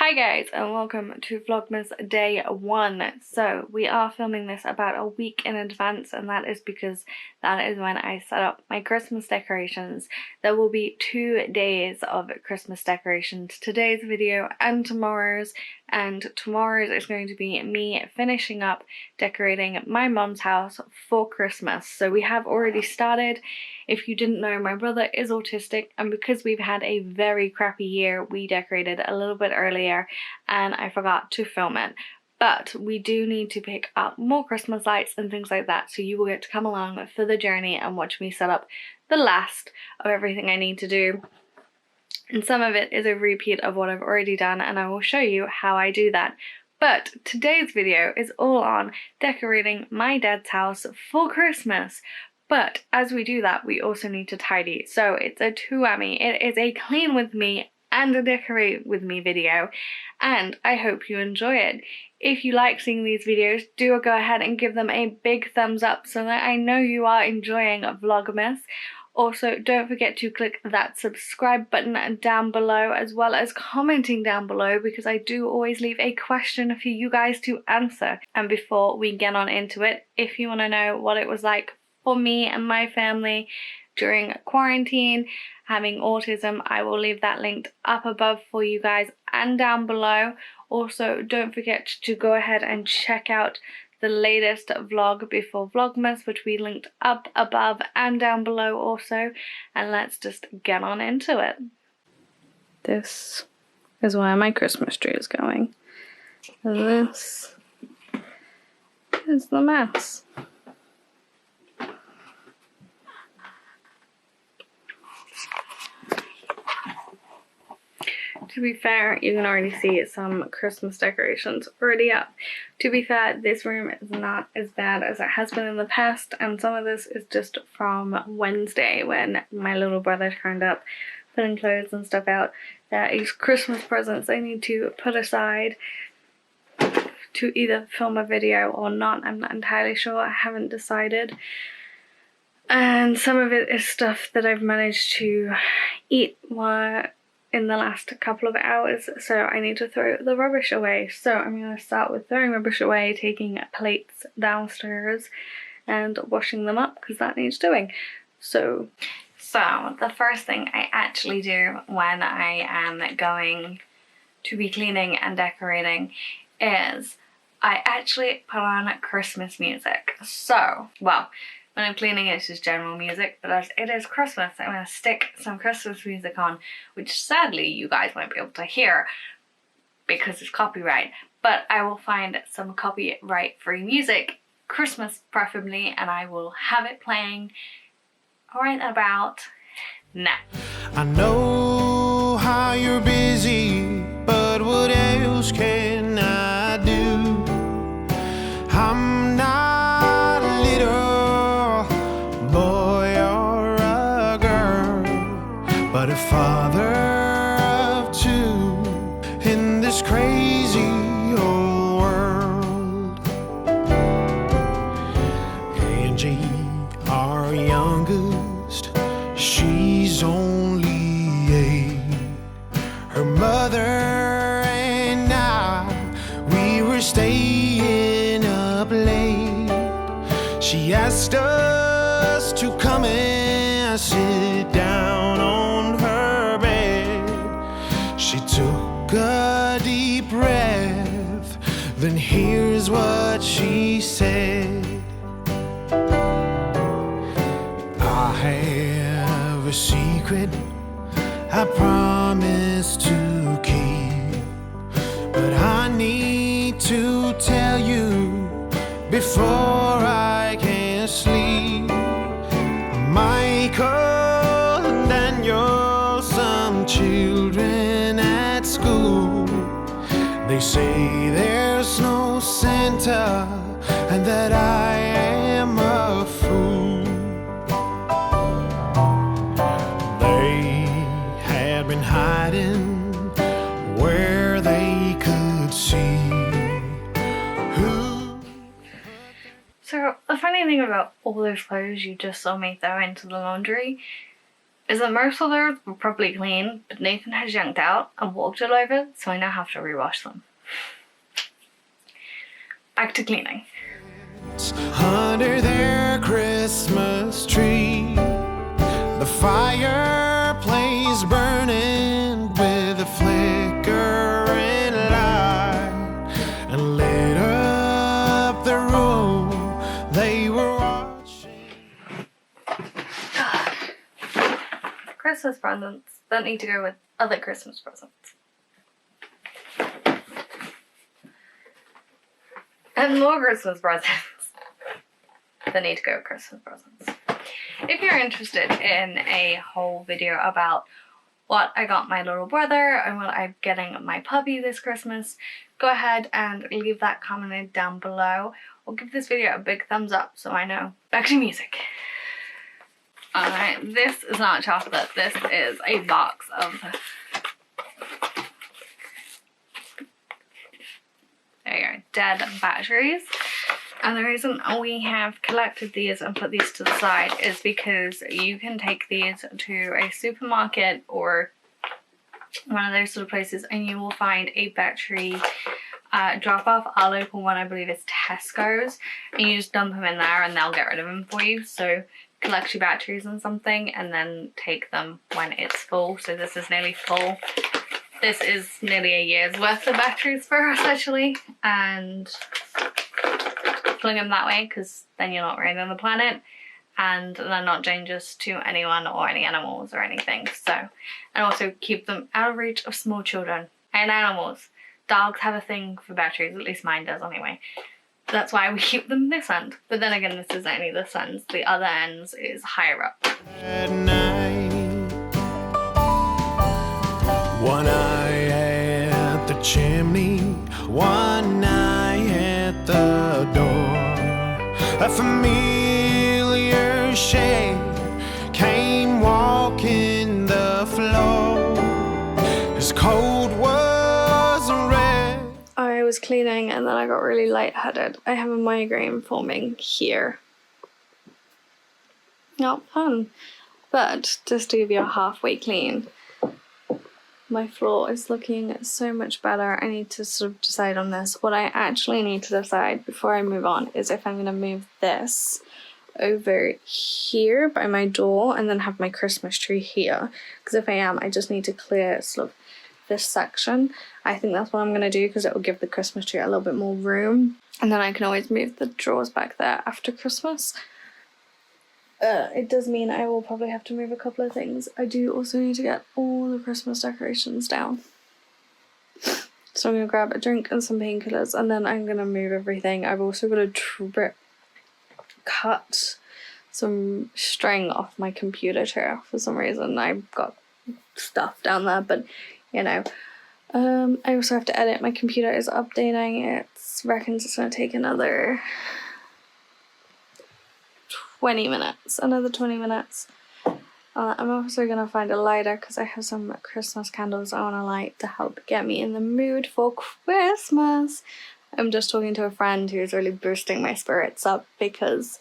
Hi guys and welcome to Vlogmas day 1. So we are filming this about a week in advance, and that is because that is when I set up my Christmas decorations. There will be 2 days of Christmas decorations, today's video and tomorrow's, and tomorrow's is going to be me finishing up decorating my mom's house for Christmas. So we have already started. If you didn't know, my brother is autistic, and because we've had a very crappy year, we decorated a little bit earlier and I forgot to film it. But we do need to pick up more Christmas lights and things like that, so you will get to come along for the journey and watch me set up the last of everything I need to do. And some of it is a repeat of what I've already done, and I will show you how I do that. But today's video is all on decorating my dad's house for Christmas. But as we do that, we also need to tidy. So it's a two-whammy. It is a clean with me and a decorate with me video, and I hope you enjoy it. If you like seeing these videos, do go ahead and give them a big thumbs up so that I know you are enjoying Vlogmas. Also, don't forget to click that subscribe button down below, as well as commenting down below, because I do always leave a question for you guys to answer. And before we get on into it, if you want to know what it was like for me and my family during quarantine, having autism, I will leave that linked up above for you guys and down below. Also, don't forget to go ahead and check out the latest vlog before Vlogmas, which we linked up above and down below also. And let's just get on into it. This is where my Christmas tree is going. This is the mess. To be fair, you can already see some Christmas decorations already up. To be fair, this room is not as bad as it has been in the past, and some of this is just from Wednesday when my little brother turned up, putting clothes and stuff out. There is Christmas presents I need to put aside to either film a video or not. I'm not entirely sure, I haven't decided. And some of it is stuff that I've managed to eat in the last couple of hours, so I need to throw the rubbish away. So I'm going to start with throwing rubbish away, taking plates downstairs and washing them up, because that needs doing. So the first thing I actually do when I am going to be cleaning and decorating is I actually put on Christmas music. So, well, when I'm cleaning, it's just general music, but as it is Christmas, I'm going to stick some Christmas music on, which sadly you guys won't be able to hear because it's copyright, but I will find some copyright-free music, Christmas preferably, and I will have it playing right about now. I know how you're busy, but what else can I do? I'm not a little boy or a girl, but a father of 2 in this crazy old world. Angie, our youngest, she's only 8. Her mother and I, we were staying up late. She asked us to come and sit down on her bed. She took a deep breath, then here's what she said. I have a secret I promise to keep, but I need to tell you before I can sleep. Michael and Daniel, some children at school, they say there's no Santa and that I am a fool. They had been hiding where they could see who. So the funny thing about all those clothes you just saw me throw into the laundry is that most of those were probably clean, but Nathan has yanked out and walked all over, so I now have to rewash them. Back to cleaning. Under their Christmas tree, the fireplace burning with a flickering light, and lit up the room they were watching. Christmas presents that need to go with other Christmas presents. And more Christmas presents that need to go with Christmas presents. If you're interested in a whole video about what I got my little brother and what I'm getting my puppy this Christmas, go ahead and leave that commented down below, or give this video a big thumbs up so I know. Back to music. Alright, this is not chocolate, this is a box of, there you go, dead batteries. And the reason we have collected these and put these to the side is because you can take these to a supermarket or one of those sort of places and you will find a battery drop off. Our local one, I believe, is Tesco's, and you just dump them in there and they'll get rid of them for you. So collect your batteries and something and then take them when it's full. So this is nearly full. This is nearly a year's worth of batteries for us actually, and fling them that way because then you're not ruining the planet and they're not dangerous to anyone or any animals or anything. So, and also keep them out of reach of small children and animals. Dogs have a thing for batteries, at least mine does anyway. That's why we keep them this end. But then again, this is only this end. The other ends is higher up. At night, one eye at the chimney, one eye at the door. A familiar shape came walking the floor. His coat was red. I was cleaning and then I got really lightheaded. I have a migraine forming here. Not fun. But just to give you a halfway clean, my floor is looking so much better. I need to sort of decide on this. What I actually need to decide before I move on is if I'm going to move this over here by my door and then have my Christmas tree here. Because if I am, I just need to clear sort of this section. I think that's what I'm going to do because it will give the Christmas tree a little bit more room. And then I can always move the drawers back there after Christmas. It does mean I will probably have to move a couple of things. I do also need to get all the Christmas decorations down. So I'm going to grab a drink and some painkillers and then I'm going to move everything. I've also got to cut some string off my computer chair for some reason. I've got stuff down there, but you know. I also have to edit. My computer is updating. Reckons it's going to take another 20 minutes. Another 20 minutes. I'm also going to find a lighter because I have some Christmas candles I want to light to help get me in the mood for Christmas. I'm just talking to a friend who's really boosting my spirits up because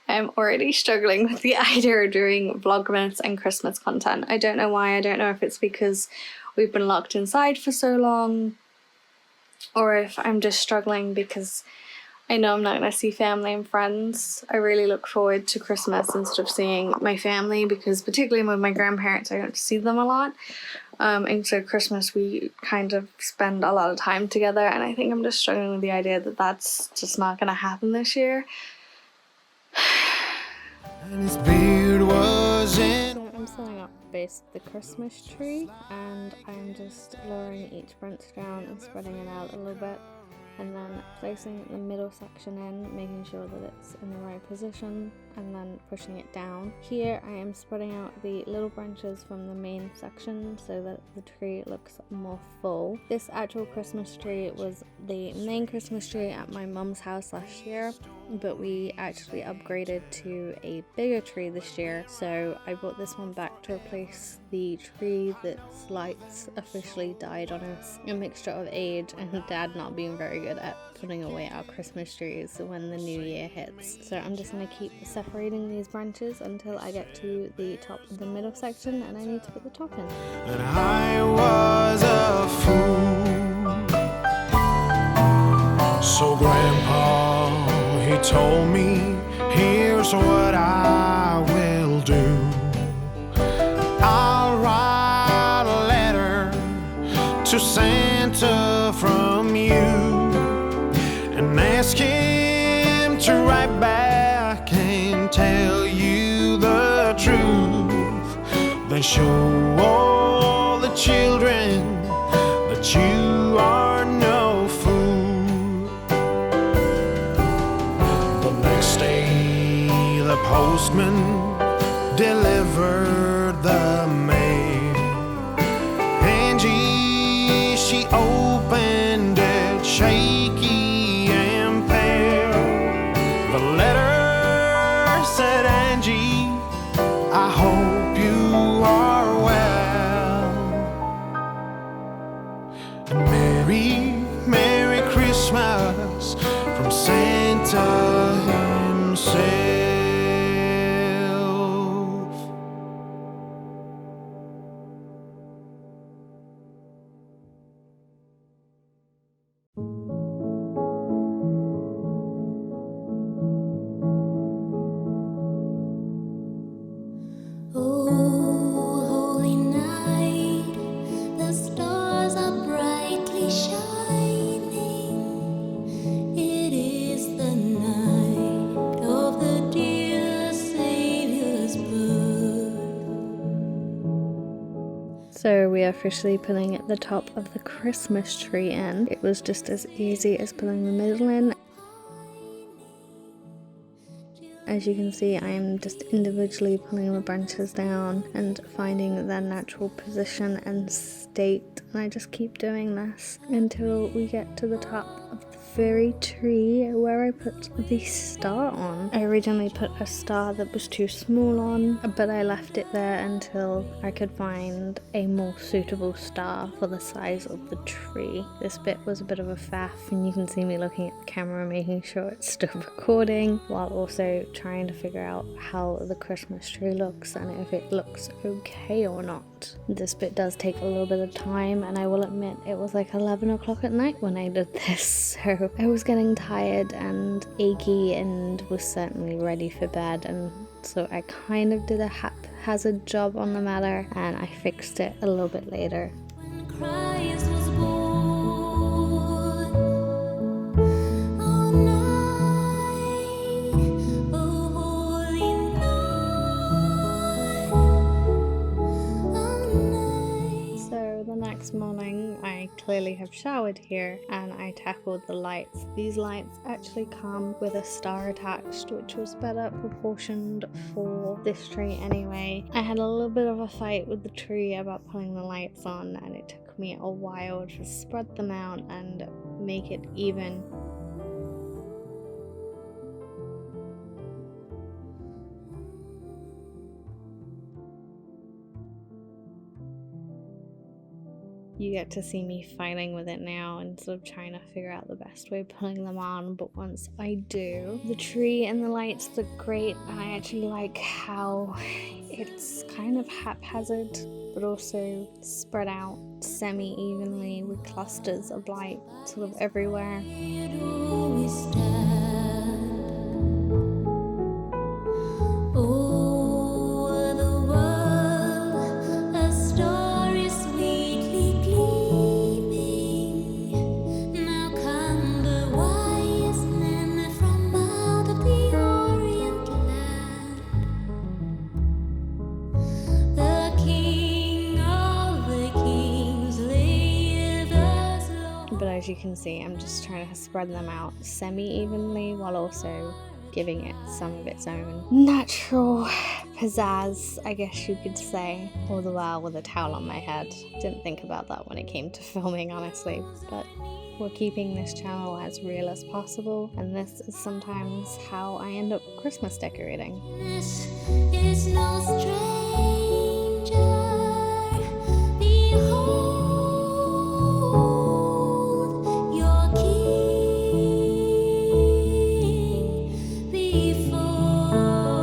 I'm already struggling with the idea of doing Vlogmas and Christmas content. I don't know why. I don't know if it's because we've been locked inside for so long or if I'm just struggling because I know I'm not going to see family and friends. I really look forward to Christmas instead of seeing my family because particularly with my grandparents I don't see them a lot. And so Christmas we kind of spend a lot of time together and I think I'm just struggling with the idea that that's just not going to happen this year. And his beard was in. So I'm setting up base the Christmas tree and I'm just lowering each branch down and spreading it out a little bit. And then placing the middle section in, making sure that it's in the right position, and then pushing it down. Here I am spreading out the little branches from the main section so that the tree looks more full. This actual Christmas tree was the main Christmas tree at my mum's house last year, but we actually upgraded to a bigger tree this year, so I brought this one back to replace the tree that's lights officially died on us. A mixture of age and Dad not being very good at putting away our Christmas trees when the new year hits. So I'm just going to keep the decorating these branches until I get to the top of the middle section, and I need to put the top in. And I was a fool. So Grandpa, he told me, here's what I will do. I'll write a letter to Santa from you and ask him to write back and tell you the truth. Then show all the children that you are no fool. The next day the postman delivered the mail. Angie, she opened it shaky and pale. The letter said, Angie, I hope you are well. And Merry Christmas from Santa himself. Holy night, the stars are brightly shining. It is the night of the dear Savior's birth. So we are officially putting at the top of the Christmas tree in. It was just as easy as putting the middle in. As you can see, I am just individually pulling the branches down and finding their natural position and state, and I just keep doing this until we get to the top of the very tree where I put the star on. I originally put a star that was too small on, but I left it there until I could find a more suitable star for the size of the tree. This bit was a bit of a faff, and you can see me looking at the camera making sure it's still recording while also trying to figure out how the Christmas tree looks and if it looks okay or not. This bit does take a little bit of time, and I will admit it was like 11 o'clock at night when I did this, so I was getting tired and achy and was certainly ready for bed, and so I kind of did a haphazard job on the matter, and I fixed it a little bit later. When Christ was born, oh night, oh holy night, oh night. So the next morning I clearly have showered here and I tackled the lights. These lights actually come with a star attached, which was better proportioned for this tree anyway. I had a little bit of a fight with the tree about putting the lights on, and it took me a while to spread them out and make it even. You get to see me fighting with it now and sort of trying to figure out the best way of putting them on, but once I do, the tree and the lights look great, and I actually like how it's kind of haphazard but also spread out semi-evenly with clusters of light sort of everywhere. We stand. O'er the world, a star is sweetly gleaming. Now come the wise men from out of the Orient land. The King of the kings layeth low. But as you can see, I'm just trying to spread them out semi-evenly while also giving it some of its own natural pizzazz, I guess you could say, all the while with a towel on my head. Didn't think about that when it came to filming, honestly, but we're keeping this channel as real as possible, and this is sometimes how I end up Christmas decorating. This is no stranger. Behold your King before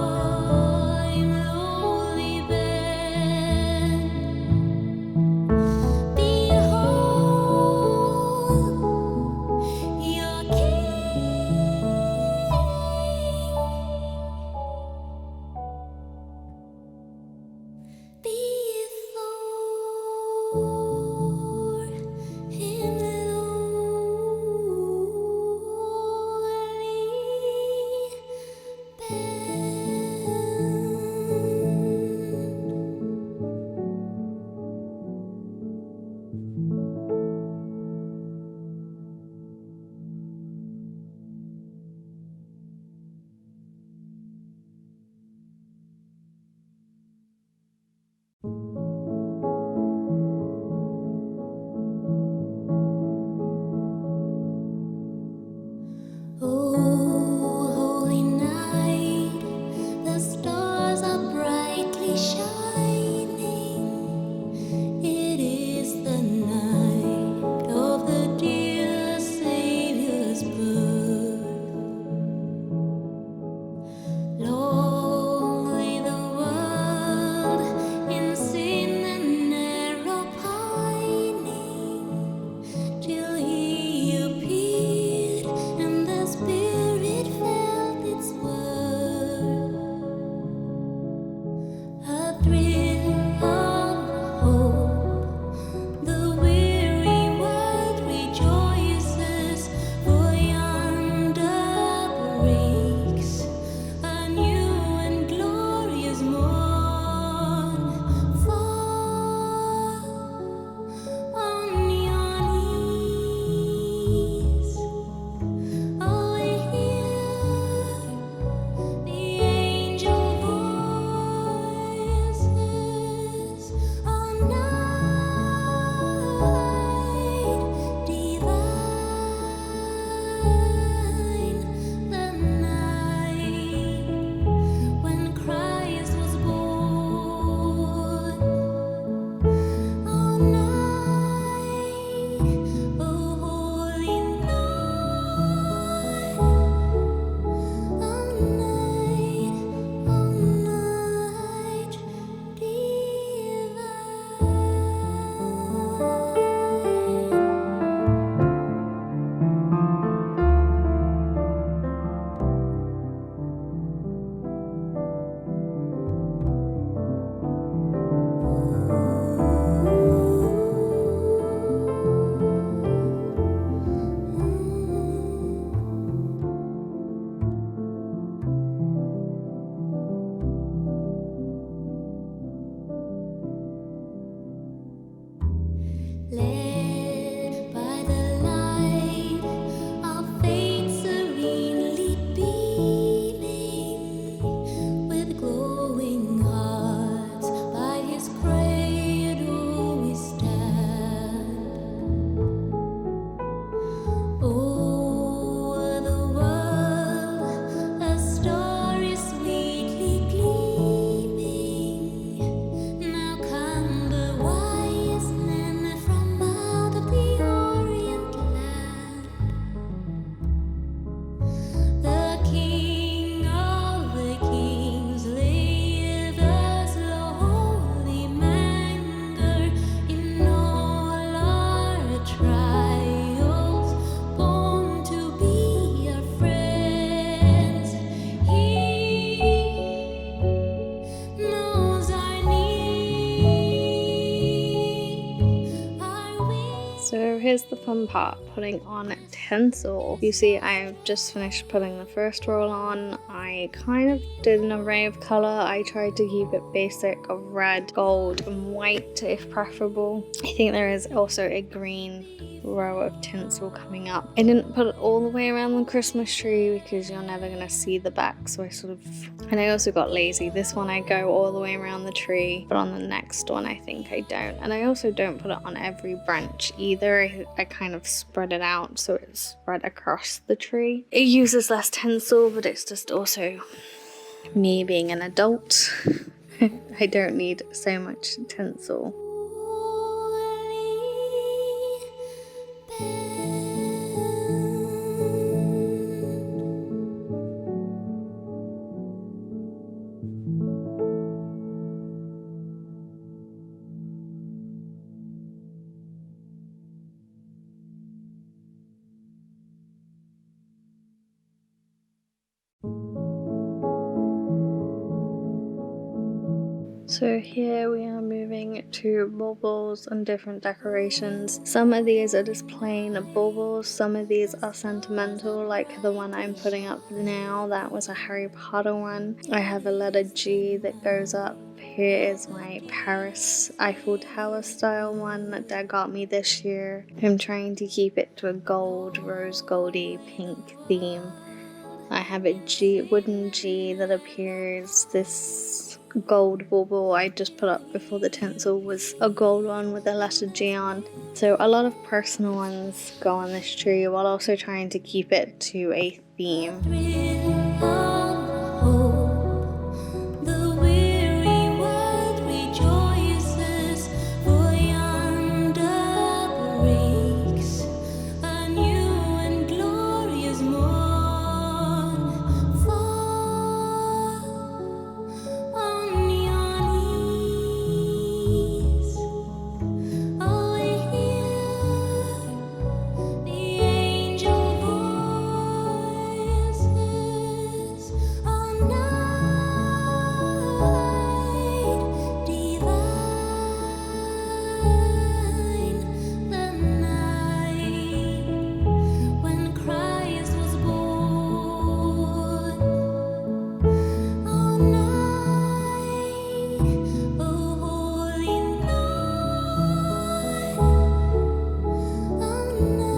trials, born to be our friends. He knows our need. Our will. So here's the fun part, putting on tinsel. You see, I've just finished putting the first roll on. I kind of did an array of colour. I tried to keep it basic of red, gold and white if preferable. I think there is also a green row of tinsel coming up. I didn't put it all the way around the Christmas tree because you're never going to see the back, so and I also got lazy. This one I go all the way around the tree, but on the next one I think I don't. And I also don't put it on every branch either. I kind of spread it out so it's spread across the tree. It uses less tinsel, but it's just also me being an adult. I don't need so much tinsel. So here we are moving to baubles and different decorations. Some of these are just plain baubles, some of these are sentimental, like the one I'm putting up now. That was a Harry Potter one. I have a letter G that goes up. Here is my Paris Eiffel Tower style one that Dad got me this year. I'm trying to keep it to a gold, rose goldy pink theme. I have a wooden G that appears. This gold bauble I just put up before the tinsel was a gold one with the letter G on. So a lot of personal ones go on this tree while also trying to keep it to a theme. The weary world rejoices, for yonder breaks a new and glorious morn. Fall on your knees. Oh, hear the angel voices. Oh, night divine, the night when Christ was born. Oh, night, oh, holy night, oh, night.